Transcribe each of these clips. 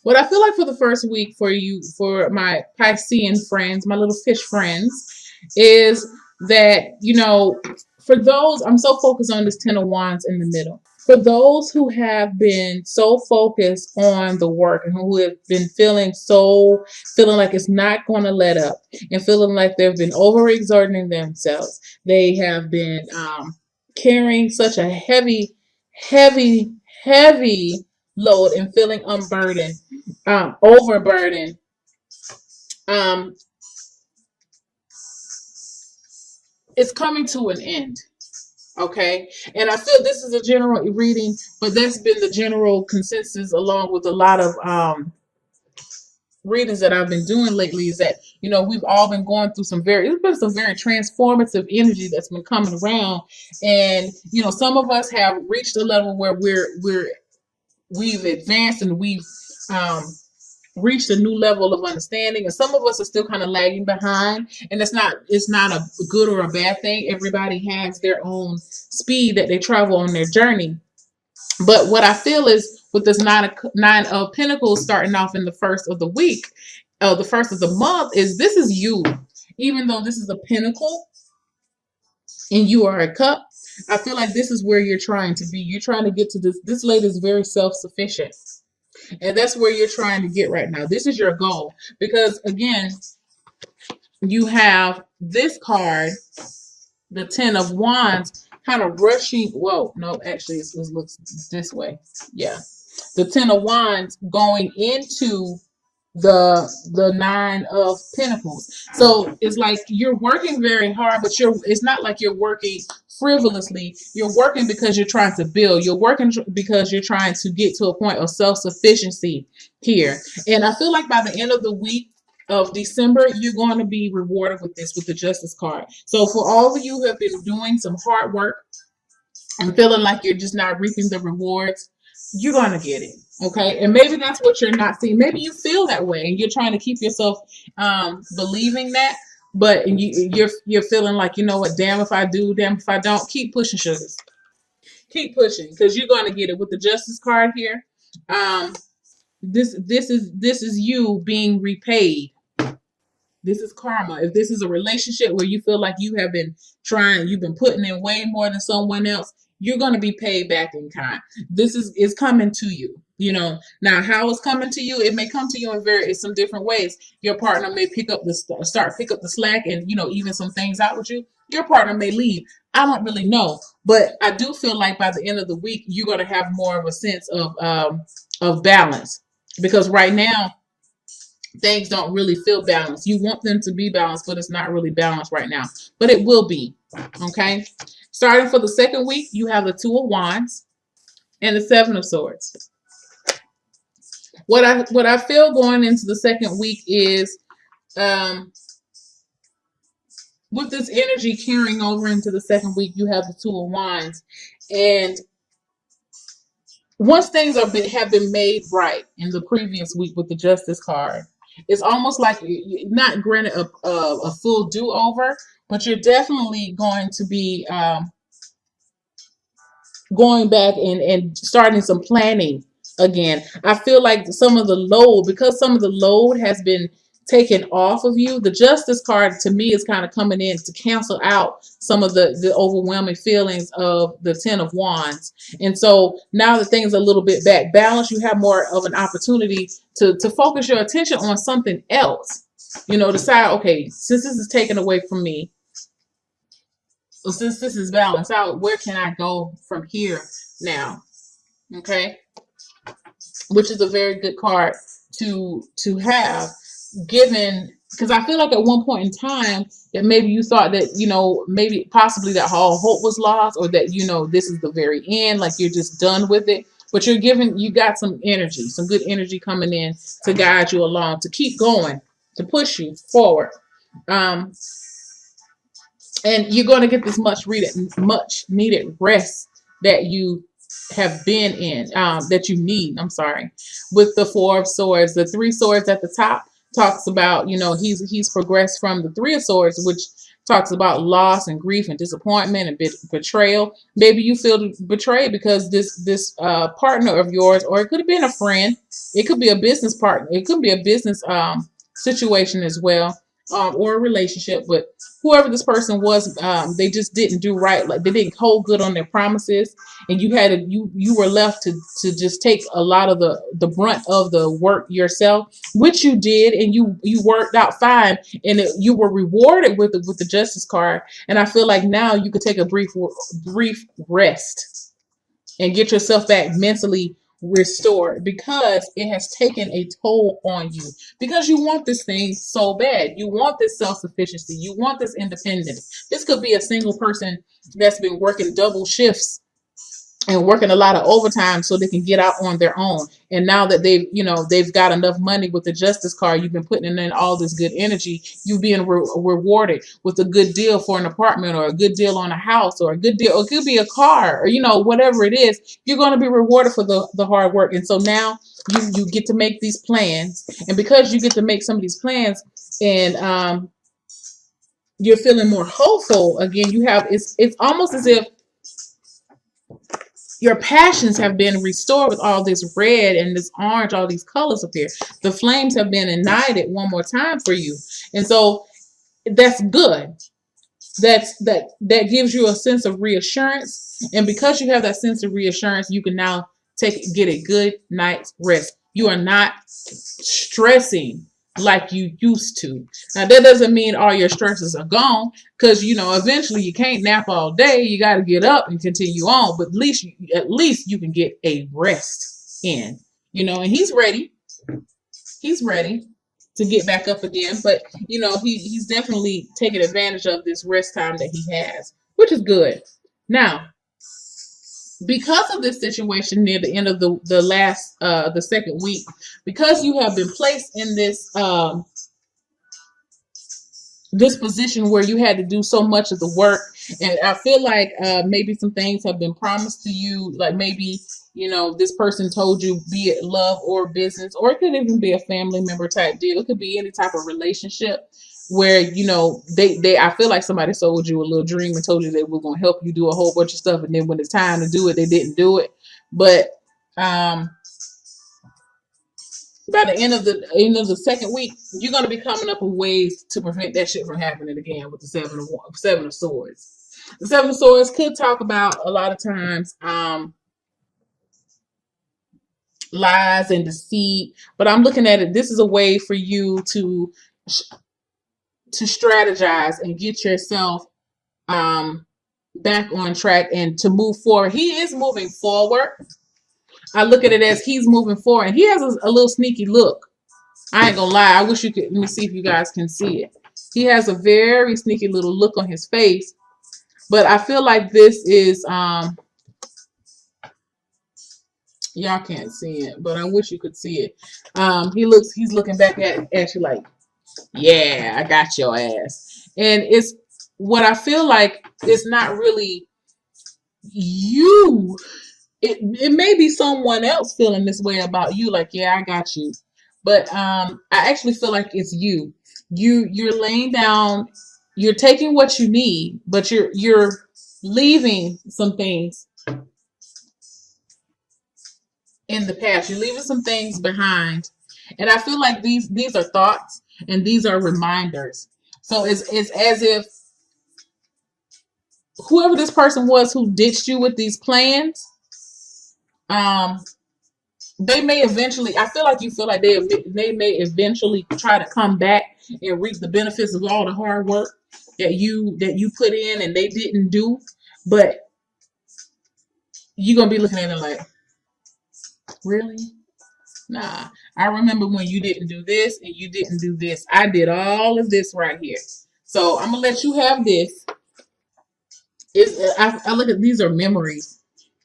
What I feel like for the first week for you, for my Piscean friends, my little fish friends, is that, for those, I'm so focused on this Ten of Wands in the middle. For those who have been so focused on the work and who have been feeling like it's not going to let up and feeling like they've been overexerting themselves, they have been carrying such a heavy, heavy load and feeling unburdened, overburdened. Um, it's coming to an end. Okay. And I feel this is a general reading, but that's been the general consensus along with a lot of readings that I've been doing lately is that, we've all been going through it's been some very transformative energy that's been coming around. And, some of us have reached a level where we've advanced and we've um, reached a new level of understanding, and some of us are still kind of lagging behind, and it's not a good or a bad thing. Everybody has their own speed that they travel on their journey. But what I feel is with this nine of pentacles starting off in the first of the week, the first of the month, is this is you. Even though this is a pentacle and you are a cup, I feel like this is where you're trying to be. You're trying to get to this lady is very self-sufficient. And that's where you're trying to get right now. This is your goal. Because again, you have this card, the Ten of Wands, kind of rushing. Whoa, no, actually, it looks this way. Yeah. The Ten of Wands going into the Nine of Pentacles. So it's like you're working very hard, but it's not like you're working frivolously. You're working because you're trying to build. You're working because you're trying to get to a point of self-sufficiency here. And I feel like by the end of the week of December, you're going to be rewarded with this, with the Justice card. So for all of you who have been doing some hard work and feeling like you're just not reaping the rewards, you're going to get it. Okay. And maybe that's what you're not seeing. Maybe you feel that way and you're trying to keep yourself believing that. But you're feeling like, you know what, damn if I do, damn if I don't. Keep pushing, sugars. Keep pushing, because you're going to get it with the Justice card here. This is you being repaid. This is karma. If this is a relationship where you feel like you've been putting in way more than someone else, you're going to be paid back in kind. This is coming to you. Now how it's coming to you, it may come to you in some different ways. Your partner may pick up the slack and, even some things out with you. Your partner may leave. I don't really know, but I do feel like by the end of the week, you're going to have more of a sense of balance, because right now things don't really feel balanced. You want them to be balanced, but it's not really balanced right now, but it will be. Okay. Starting for the second week, you have the Two of Wands and the Seven of Swords. What I feel going into the second week is with this energy carrying over into the second week, you have the Two of Wands. And once things have been made right in the previous week with the Justice card, it's almost like you're not granted a full do-over, but you're definitely going to be going back and starting some planning again. I feel like because some of the load has been taken off of you, the Justice card to me is kind of coming in to cancel out some of the overwhelming feelings of the Ten of Wands. And so now that things are a little bit back balanced, you have more of an opportunity to focus your attention on something else. Decide, okay, since this is taken away from me, so since this is balanced out, where can I go from here now? Okay. Which is a very good card to have, given, because I feel like at one point in time that maybe you thought that, maybe possibly that all hope was lost, or that, this is the very end, like you're just done with it. But you got some energy, some good energy coming in to guide you along, to keep going, to push you forward. And you're going to get this much needed rest that you have been in, that you need. I'm sorry. With the Four of Swords, the Three Swords at the top talks about, he's progressed from the Three of Swords, which talks about loss and grief and disappointment and betrayal. Maybe you feel betrayed because this partner of yours, or it could have been a friend, it could be a business partner, it could be a business situation as well, or a relationship. But whoever this person was, they just didn't do right. Like they didn't hold good on their promises, and you were left to just take a lot of the brunt of the work yourself, which you did, and you worked out fine, and you were rewarded with the justice card. And I feel like now you could take a brief rest and get yourself back mentally restored, because it has taken a toll on you, because you want this thing so bad. You want this self-sufficiency, you want this independence. This could be a single person that's been working double shifts and working a lot of overtime so they can get out on their own. And now that they've got enough money with the justice card, you've been putting in all this good energy, you being rewarded with a good deal for an apartment, or a good deal on a house, or a good deal, or it could be a car, or whatever it is. You're going to be rewarded for the hard work. And so now you get to make these plans, and because you get to make some of these plans, and you're feeling more hopeful again, it's almost as if your passions have been restored with all this red and this orange, all these colors up here. The flames have been ignited one more time for you. And so that's good. That gives you a sense of reassurance. And because you have that sense of reassurance, you can now get a good night's rest. You are not stressing like you used to. Now that doesn't mean all your stresses are gone, because eventually you can't nap all day. You got to get up and continue on. But at least you can get a rest in. And he's ready. He's ready to get back up again. But he's definitely taking advantage of this rest time that he has, which is good. Now, because of this situation near the end of the second week, because you have been placed in this position where you had to do so much of the work, and I feel like maybe some things have been promised to you, like maybe this person told you, be it love or business, or it could even be a family member type deal. It could be any type of relationship where they I feel like somebody sold you a little dream and told you they were going to help you do a whole bunch of stuff, and then when it's time to do it, they didn't do it. But by the end of the second week, you're going to be coming up with ways to prevent that shit from happening again with the seven of swords. The seven of swords could talk about a lot of times lies and deceit, but I'm looking at it, this is a way for you to strategize and get yourself back on track and to move forward. He is moving forward. I look at it as he's moving forward, and he has a little sneaky look. I ain't gonna lie. I wish you could. Let me see if you guys can see it. He has a very sneaky little look on his face, but I feel like this is y'all can't see it, but I wish you could see it. He's looking back at you like, yeah, I got your ass. And it's what I feel like it's not really you. It may be someone else feeling this way about you, like, yeah, I got you. But I actually feel like it's you. You're laying down, you're taking what you need, but you're leaving some things in the past. You're leaving some things behind. And I feel like these are thoughts and these are reminders. So it's as if whoever this person was who ditched you with these plans, they may eventually, I feel like you feel like they may eventually try to come back and reap the benefits of all the hard work that you put in and they didn't do. But you're going to be looking at it like, really? Nah, I remember when you didn't do this and you didn't do this. I did all of this right here. So I'm going to let you have this. I look at these are memories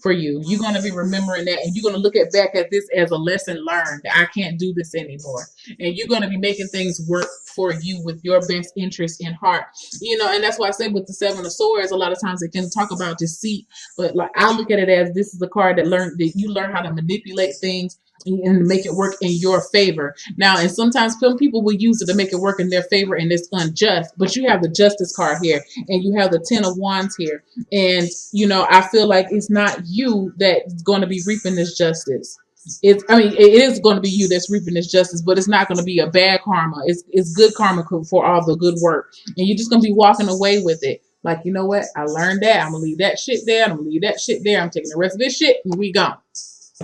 for you. You're going to be remembering that, and you're going to look back at this as a lesson learned. That I can't do this anymore. And you're going to be making things work for you with your best interest in heart. And that's why I say with the Seven of Swords, a lot of times it can talk about deceit. But like I look at it as this is the card that you learn how to manipulate things and make it work in your favor. Now, and sometimes some people will use it to make it work in their favor and it's unjust, but you have the justice card here and you have the 10 of wands here. And, you know, I feel like it's not you that's going to be reaping this justice. I mean, it is going to be you that's reaping this justice, but it's not going to be a bad karma. It's good karma for all the good work. And you're just going to be walking away with it. Like, you know what? I learned that. I'm going to leave that shit there. I'm going to leave that shit there. I'm taking the rest of this shit and we gone.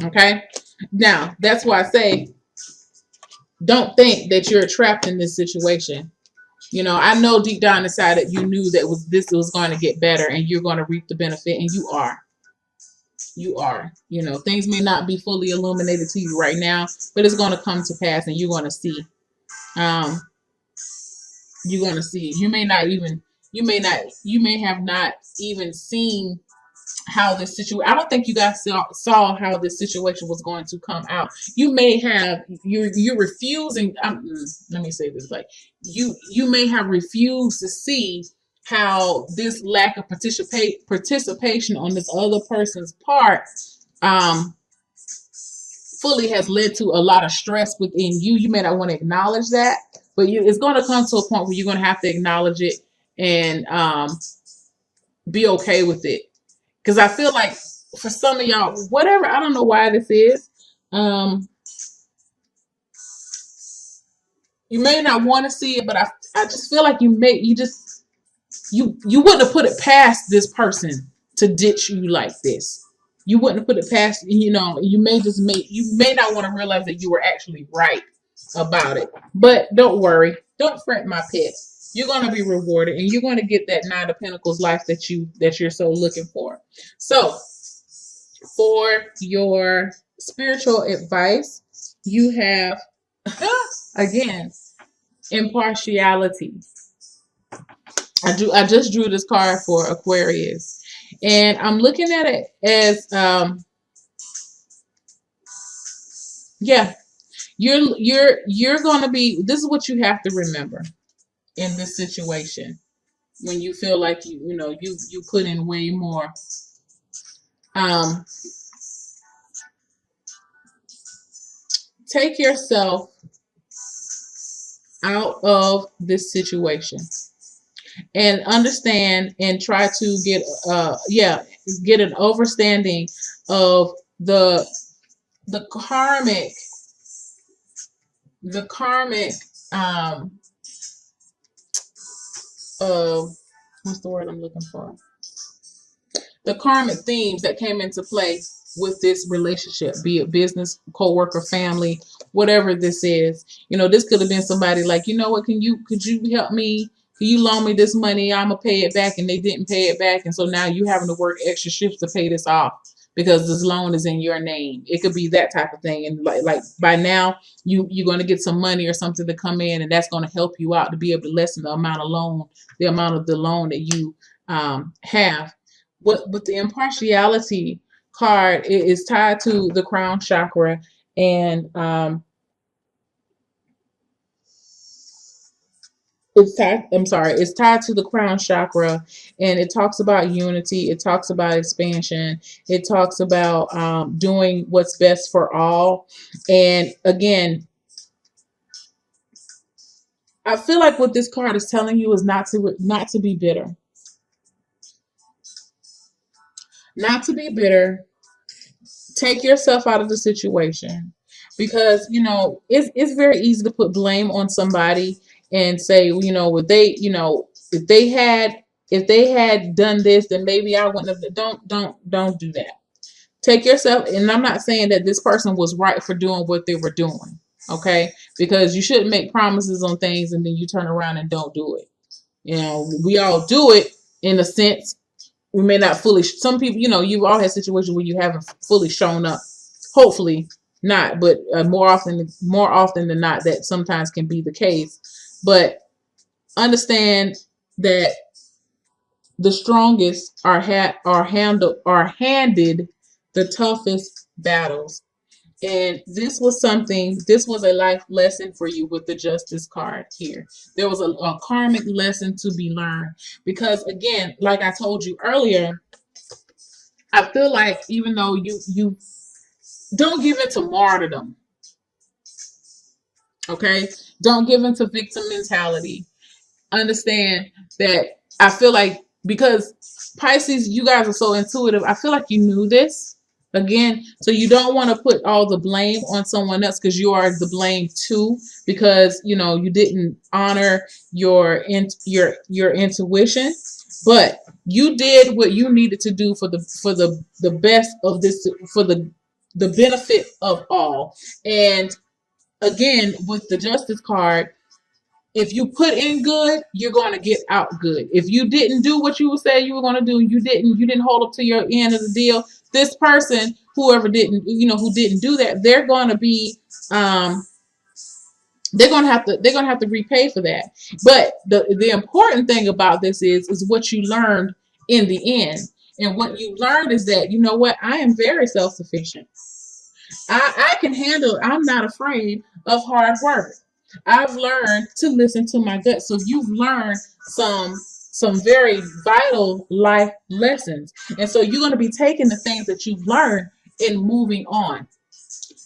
Okay? Now, that's why I say, don't think that you're trapped in this situation. You know, I know deep down inside that you knew that this was going to get better and you're going to reap the benefit, and you are. You are. You know, things may not be fully illuminated to you right now, but it's going to come to pass and you're going to see. Um, you're going to see. You may have not even seen how this situation. I don't think you guys saw how this situation was going to come out. You may have you're refusing. Let me say this: like you may have refused to see how this lack of participation on this other person's part fully has led to a lot of stress within you. You may not want to acknowledge that, but it's going to come to a point where you're going to have to acknowledge it and be okay with it. Because I feel like for some of y'all, whatever, I don't know why this is. You may not want to see it, but I just feel like you wouldn't have put it past this person to ditch you like this. You wouldn't have put it past, you know, you may not want to realize that you were actually right about it. But don't worry. Don't fret, my pet. You're going to be rewarded and you're going to get that 9 of Pentacles life that you're so looking for. So for your spiritual advice, you have, again, impartiality. I just drew this card for Aquarius, and I'm looking at it as, yeah, you're going to be, this is what you have to remember in this situation when you feel like you put in way more. Take yourself out of this situation and understand and try to get an understanding of the karmic what's the word I'm looking for? The karmic themes that came into play with this relationship, be it business, co-worker, family, whatever this is. You know, this could have been somebody like, you know what, could you help me? Can you loan me this money? I'm gonna pay it back, and they didn't pay it back, and so now you having to work extra shifts to pay this off because this loan is in your name. It could be that type of thing, and like by now you're going to get some money or something to come in, and that's going to help you out to be able to lessen the amount of the loan that you have. But the impartiality card is tied to the crown chakra, and it's tied to the crown chakra, and it talks about unity, it talks about expansion, it talks about doing what's best for all. And again, I feel like what this card is telling you is not to be bitter. Not to be bitter. Take yourself out of the situation, because it's very easy to put blame on somebody and say, if they had done this, then maybe I wouldn't have. Don't do that. Take yourself, and I'm not saying that this person was right for doing what they were doing, okay? Because you shouldn't make promises on things and then you turn around and don't do it. We all do it in a sense. We may not fully, some people, you've all had situations where you haven't fully shown up. Hopefully not, but more often than not, that sometimes can be the case. But understand that the strongest are handed the toughest battles. And this was a life lesson for you with the Justice card here. There was a karmic lesson to be learned. Because again, like I told you earlier, I feel like even though don't give into martyrdom. Okay, don't give into victim mentality. Understand that I feel like because Pisces, you guys are so intuitive, I feel like you knew this again. So you don't want to put all the blame on someone else because you are the blame too, because you know you didn't honor your intuition, but you did what you needed to do for the best of this, for the benefit of all. And again, with the Justice card, if you put in good, you're going to get out good. If you didn't do what you said you were going to do, you didn't hold up to your end of the deal. This person, whoever didn't, who didn't do that, they're going to be, they're going to have to repay for that. But the important thing about this is what you learned in the end. And what you learned is that, you know what, I am very self-sufficient. I can handle, I'm not afraid of hard work. I've learned to listen to my gut. So you've learned some very vital life lessons. And so you're going to be taking the things that you've learned and moving on.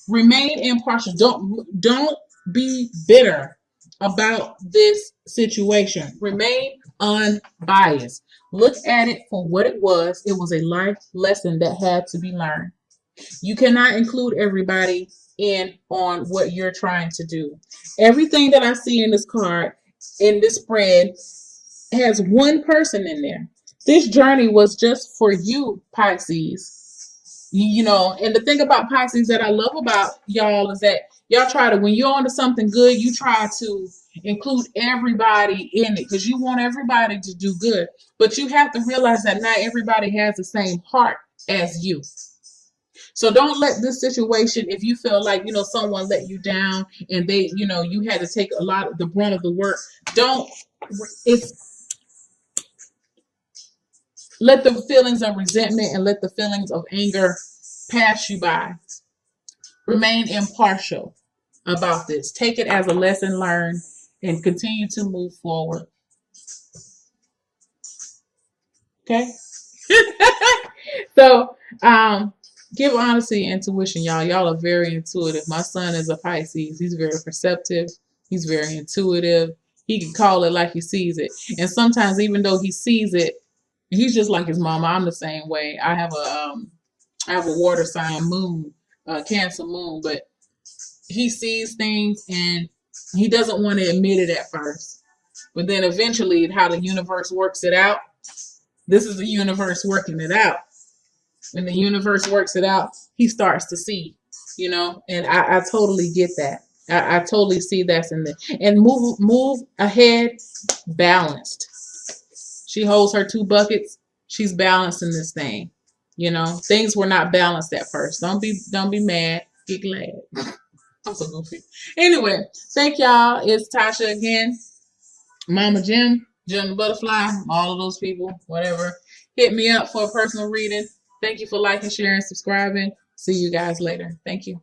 Remain impartial. Don't be bitter about this situation. Remain unbiased. Look at it for what it was. It was a life lesson that had to be learned. You cannot include everybody in on what you're trying to do. Everything that I see in this card, in this spread, has one person in there. This journey was just for you, Pisces. And the thing about Pisces that I love about y'all is that y'all try to, when you're onto something good, you try to include everybody in it because you want everybody to do good. But you have to realize that not everybody has the same heart as you. So don't let this situation, if you feel like, someone let you down and they, you had to take a lot of the brunt of the work, it's let the feelings of resentment and let the feelings of anger pass you by. Remain impartial about this. Take it as a lesson learned and continue to move forward. Okay? So, give honesty and intuition, y'all. Y'all are very intuitive. My son is a Pisces. He's very perceptive. He's very intuitive. He can call it like he sees it. And sometimes, even though he sees it, he's just like his mama. I'm the same way. I have a water sign moon, Cancer moon, but he sees things and he doesn't want to admit it at first. But then eventually, how the universe works it out. This is the universe working it out. When the universe works it out, he starts to see, and I totally get that. I totally see that's in there. And move ahead, balanced. She holds her two buckets. She's balancing this thing. Things were not balanced at first. Don't be mad. Get glad. I'm so goofy. Anyway, thank y'all. It's Tasha again. Mama Jim the Butterfly, all of those people, whatever. Hit me up for a personal reading. Thank you for liking, sharing, subscribing. See you guys later. Thank you.